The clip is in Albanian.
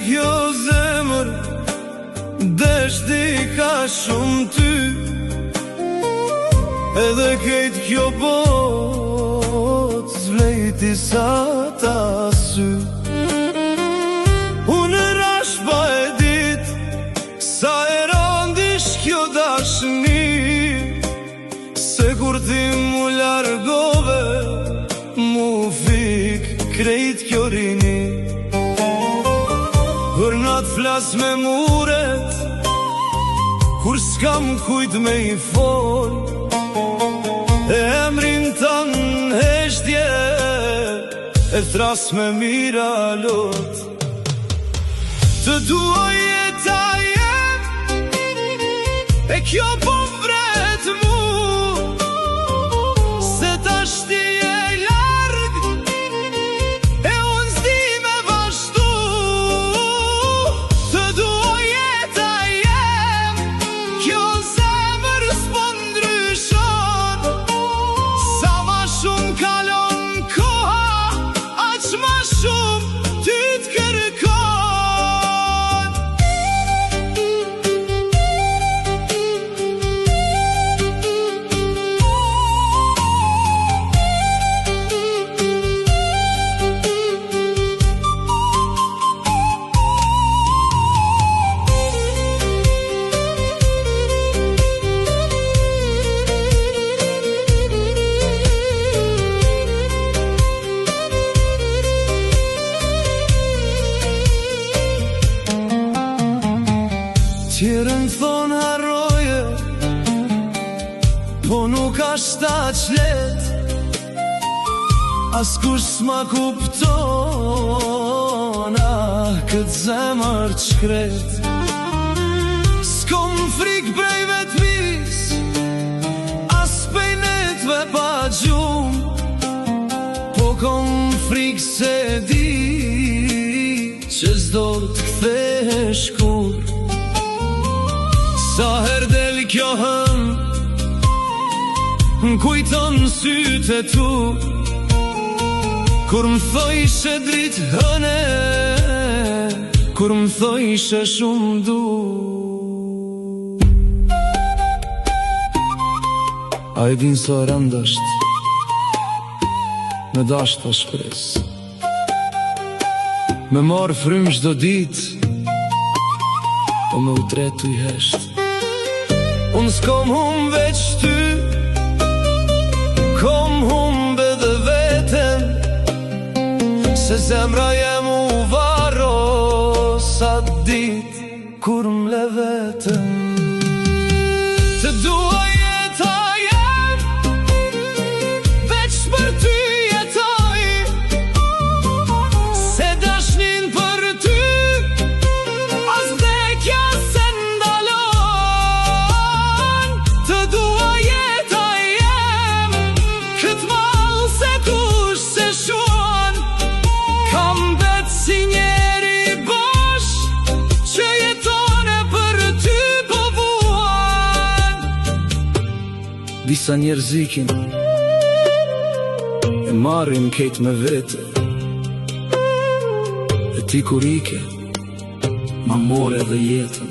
kjo zemër, deshti ka shumë ty. Edhe kejt kjo bot zvlejti sa ta sy. Unë rash pa e dit sa e randish kjo dashni, se kur ti mu largove mu fik krejt kjo rini. Për nat flas me muret kur s'kam kujt me i fol, e emrin tan heshtje e thras me mira lot. Të dua jeta jem, e kjo po vret mu, se tash ti je larg e unë s'di me vazhdu. Të dua jeta jem, kjo zemër s'po ndryshon, sa ma shumë kalon koha, aq ma shumë ty t'kërkon. Tjerën thon harroje, po nuk ashtë aq let, askush s'ma kupton, këtë zemër t'shkret. S'kom frik prej vetmis, as pejnetve pa gjum, po kom frik se di që s'do t'kthehesh kur. Sa her del kjo hëm, m'kujton sytë tu, kur m'thojshe drit hëne, kur m'thojshe shumë du. A e din sa rëndasht me dasht ta shpres, me marë frym çdo dit, po me utretu i hesht. Unë s'kom hum veç ty, kom humbe dhe veten, se zemra jem u varro sa dit kur m'le veten. Të dua jeta jem, veç për ty jetoj, se dashnin për ty as vdekja se ndalon. Të dua jeta jem, kët mall se kush se shuan, kam vet si njeri bosh që jetone për ty po vuan. Disa njerëzikin e marrin kejt me vete, e ti kur ike ma more dhe jetën.